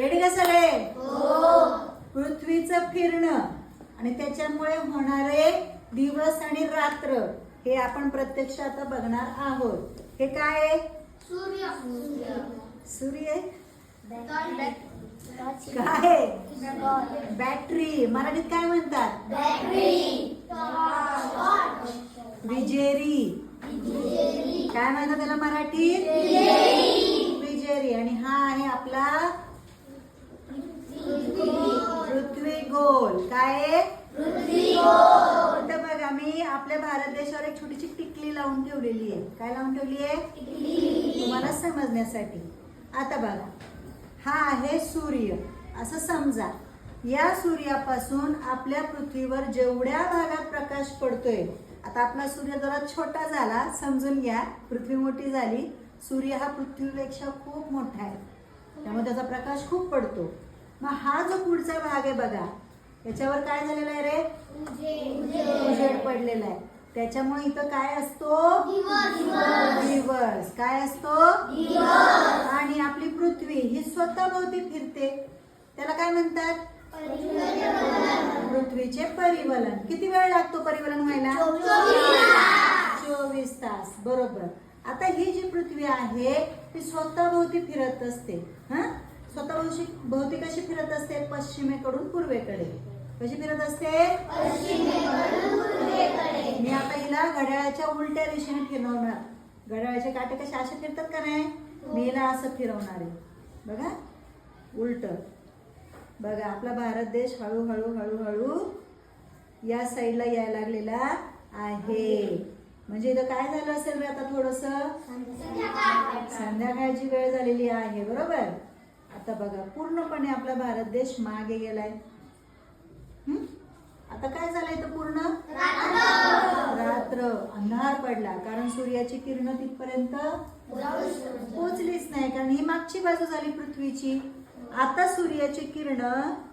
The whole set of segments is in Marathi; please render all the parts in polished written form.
रेडी का सगळे? पृथ्वीचं फिरणं आणि त्याच्यामुळे होणारे दिवस आणि रात्र हे आपण प्रत्यक्ष आता बघणार आहोत. हे काय आहे? सूर्य काय? बॅटरी. मराठीत काय म्हणतात? विजेरी. काय म्हणतात त्याला मराठीत? विजेरी. आणि हा आहे आपला पृथ्वी गोल. काय? तर बघा मी आपल्या भारत देशावर एक छोटीशी टिकली लावून ठेवलेली आहे. काय लावून ठेवली आहे? तुम्हाला समजण्यासाठी. आता बघा हा आहे सूर्य असं समजा. या सूर्यापासून आपल्या पृथ्वीवर जेवढ्या भागात प्रकाश पडतोय, आता आपला सूर्य जरा छोटा झाला समजून घ्या. पृथ्वी मोठी झाली. सूर्य हा पृथ्वीपेक्षा खूप मोठा आहे, त्यामुळे त्याचा प्रकाश खूप पडतो. मग हा जो पुढचा भाग आहे बघा, त्याच्यावर काय झालेला आहे रे? उजेड पडलेला आहे. त्याच्यामुळे इथं काय असतो? दिवस. काय असतो? आणि आपली पृथ्वी ही स्वतःभोवती फिरते, त्याला काय म्हणतात? पृथ्वीचे परिवलन. किती वेळ लागतो परिवलन व्हायला? 24 तास. बरोबर. आता ही जी पृथ्वी आहे ती स्वतःभोवती फिरत असते. स्वतःभोवती कशी फिरत असते? पश्चिमेकडून पूर्वेकडे. कशी फिरत असते? मी आता हिला घड्याळाच्या उलट्या दिशेने फिरवणार. घड्याळाचे काटे कसे असे फिरतात का नाही? मी हिला असं फिरवणार आहे. बघा उलट. बघा आपला भारत देश हळूहळू हळूहळू या साईडला यायला लागलेला आहे. म्हणजे इथं काय झालं असेल रे आता? थोडस संध्याकाळची वेळ झालेली आहे. बरोबर. आता बघा पूर्णपणे आपला भारत देश मागे गेलाय. आता काय झालंय? तर पूर्ण रात्र, अंधार पडला. कारण सूर्याची किरण तिथपर्यंत पोहोचलीच नाही, कारण ही मागची बाजू झाली पृथ्वीची. आता सूर्याची किरण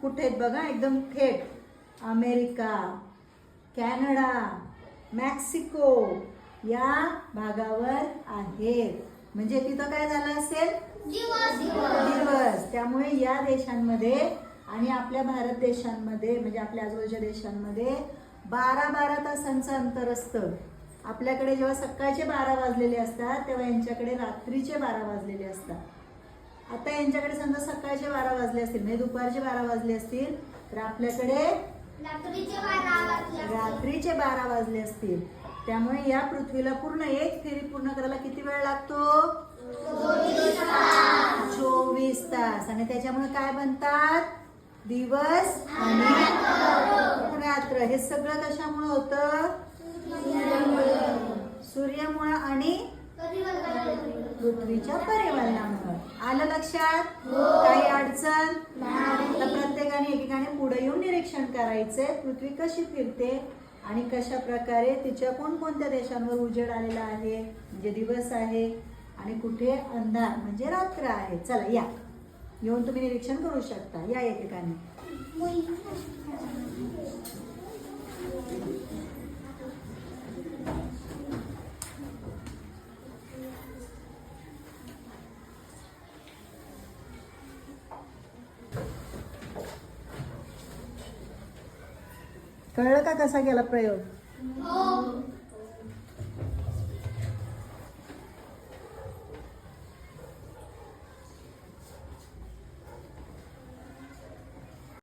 कुठे आहेत बघा? एकदम थेट अमेरिका, कॅनडा, मेक्सिको या भागावर आहेत. म्हणजे तिथं काय झालं असेल? दिवस. त्यामुळे या देशांमध्ये आणि आपल्या भारत देशांमध्ये, म्हणजे आपल्या आजूबाजूच्या देशांमध्ये 12-12 तासांचं अंतर असतं. आपल्याकडे जेव्हा सकाळचे 12 वाजलेले असतात तेव्हा यांच्याकडे रात्रीचे 12 वाजलेले असतात. आता यांच्याकडे समजा सकाळचे 12 वाजले असतील, म्हणजे दुपारचे 12 वाजले असतील, तर आपल्याकडे रात्रीचे 12 वाजले असतील. त्यामुळे या पृथ्वीला पूर्ण एक फेरी पूर्ण करायला किती वेळ लागतो? 24 तास. आणि त्याच्यामुळे काय बनतात? दिवस आणि रात्र. हे सगळं कशामुळे होतं? सूर्यामुळे आणि पृथ्वीच्या परिवलनामुळे. आलं लक्षात? काही अडचण? तर प्रत्येकाने एकेकाने पुढे येऊन निरीक्षण करायचंय पृथ्वी कशी फिरते आणि कशा प्रकारे तिच्या कोणकोणत्या देशांवर उजेड आलेला आहे, म्हणजे दिवस आहे, आणि कुठे अंधार म्हणजे रात्र आहे. चला या, येऊन तुम्ही निरीक्षण करू शकता. या एकेकाने. कळलं का कसा गेला प्रयोग?